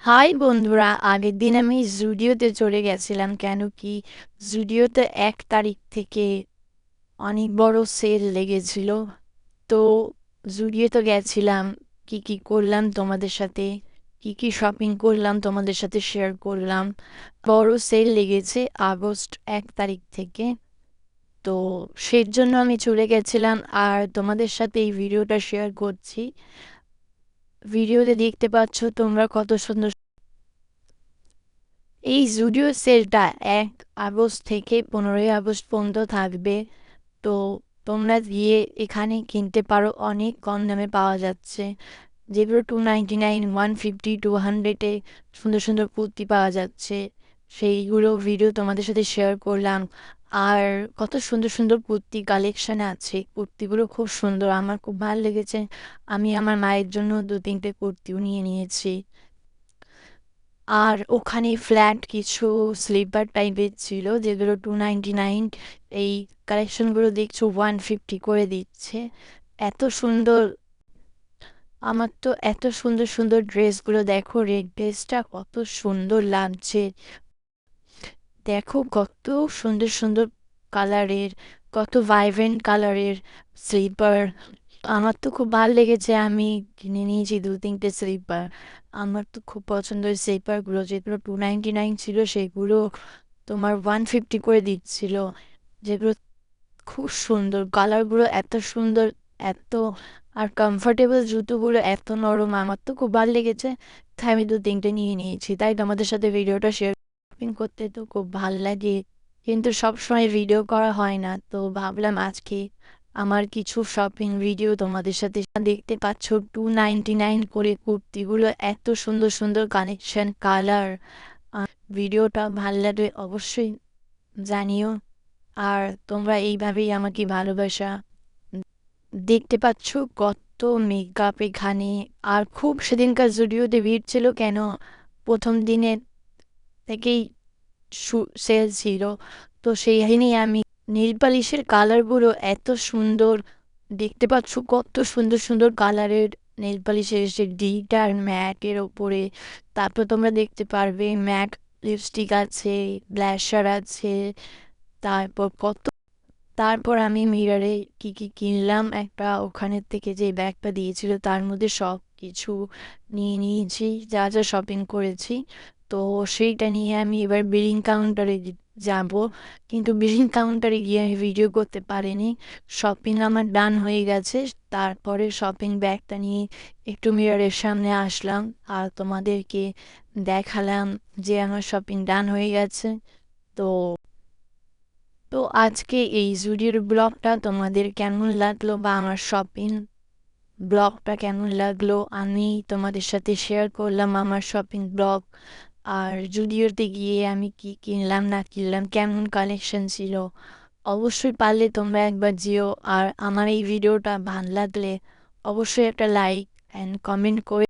High বন্ধুরা, আগের দিন আমি জুডিওতে চলে গেছিলাম। কেন কি জুডিওতে 1 তারিখ থেকে অনেক বড় সেল লেগেছিল। তো জুডিওতে গেছিলাম, কি কি করলাম তোমাদের সাথে, কি কি শপিং করলাম তোমাদের সাথে শেয়ার করলাম। বড় সেল লেগেছে আগস্ট 1 তারিখ থেকে, তো সেই জন্য আমি চলে গেছিলাম আর তোমাদের সাথে এই ভিডিওটা শেয়ার করছি। ভিডিওতে দেখতে পাচ্ছ তোমরা কত সুন্দর। এই জুডিও সেলটা 1 আগস্ট থেকে 15 আগস্ট পর্যন্ত থাকবে। তো তোমরা গিয়ে এখানে কিনতে পারো, অনেক কম দামে পাওয়া যাচ্ছে। যেগুলো 299, 150, 200-এ সুন্দর সুন্দর কুর্তি পাওয়া যাচ্ছে। সেইগুলো ভিডিও তোমাদের সাথে শেয়ার করলাম। আর কত সুন্দর সুন্দর কুর্তি কালেকশন আছে, কুর্তিগুলো খুব সুন্দর, আমার খুব ভালো লেগেছে। আমি আমার মায়ের জন্য 2-3টে কুর্তিও নিয়ে নিয়েছি। আর ওখানে ফ্ল্যাট কিছু স্লিপার টাইপের ছিল, যেগুলো 299। এই কালেকশনগুলো দেখছো 150 করে দিচ্ছে। এত সুন্দর, আমার তো এত সুন্দর সুন্দর ড্রেসগুলো দেখো, রেড ড্রেসটা কত সুন্দর লাগছে। দেখো কত সুন্দর সুন্দর কালারের, কত ভাইব্রেন্ট কালারের স্লিপার। আমার তো খুব ভালো লেগেছে, আমি কিনে নিয়েছি 2-3টে স্লিপার। আমার তো খুব পছন্দের স্লিপারগুলো, যেগুলো 299 ছিল সেগুলো তোমার 150 করে দিচ্ছিল। যেগুলো খুব সুন্দর, কালারগুলো এত সুন্দর, এত আর কমফোর্টেবল, জুতোগুলো এত নরম, আমার তো খুব ভালো লেগেছে। তাই আমি 2-3টে নিয়ে নিয়েছি, তাই তোমাদের সাথে ভিডিওটা শেয়ার। শপিং করতে তো খুব ভালো লাগে, কিন্তু সবসময় ভিডিও করা হয় না, তো ভাবলাম আজকে আমার কিছু শপিং ভিডিও তোমাদের সাথে। দেখতে পাচ্ছ 299 করে কুর্তিগুলো, এত সুন্দর সুন্দর কালেকশন, কালার। ভিডিওটা ভালো লাগলে অবশ্যই জানিও। আর তোমরা এইভাবেই আমাকে ভালোবাসা। দেখতে পাচ্ছ কত মেকআপ এখানে। আর খুব সেদিনকার জুডিওতে ভিড় ছিল, কেন প্রথম দিনের থেকেই সেল ছিল। তো সেই নিয়ে আমি নেল পালিশের কালারগুলো এত সুন্দর, দেখতে পাচ্ছ কত সুন্দর সুন্দর কালারের নেল পালিশ এসেছে ডিটার ম্যাটের ওপরে। তারপর তোমরা দেখতে পারবে ম্যাট লিপস্টিক আছে, ব্লাশার আছে, তারপর কত। তারপর আমি মিররে কি কি কিনলাম, একটা ওখানের থেকে যে ব্যাগটা দিয়েছিল তার মধ্যে সব কিছু নিয়ে নিয়েছি, যা যা শপিং করেছি। তো সেইটা নিয়ে আমি এবার বিলিং কাউন্টারে যাব, কিন্তু বিলিং কাউন্টারে গিয়ে আমি ভিডিও করতে পারিনি। শপিং আমার ডান হয়ে গেছে। তারপরে শপিং ব্যাগটা নিয়ে একটু মিররের সামনে আসলাম আর তোমাদেরকে দেখালাম যে আমার শপিং ডান হয়ে গেছে। তো তো আজকে এই জুডিওর ব্লগটা তোমাদের কেমন লাগলো, বা আমার শপিং ব্লগটা কেমন লাগলো, আমি তোমাদের সাথে শেয়ার করলাম আমার শপিং ব্লগ। আর জুডিওতে গিয়ে আমি কি কিনলাম না কিনলাম, কেমন কালেকশন ছিল। অবশ্যই পারলে তোমরা একবার যেও। আর আমার এই ভিডিওটা ভালো লাগলে অবশ্যই একটা লাইক অ্যান্ড কমেন্ট করে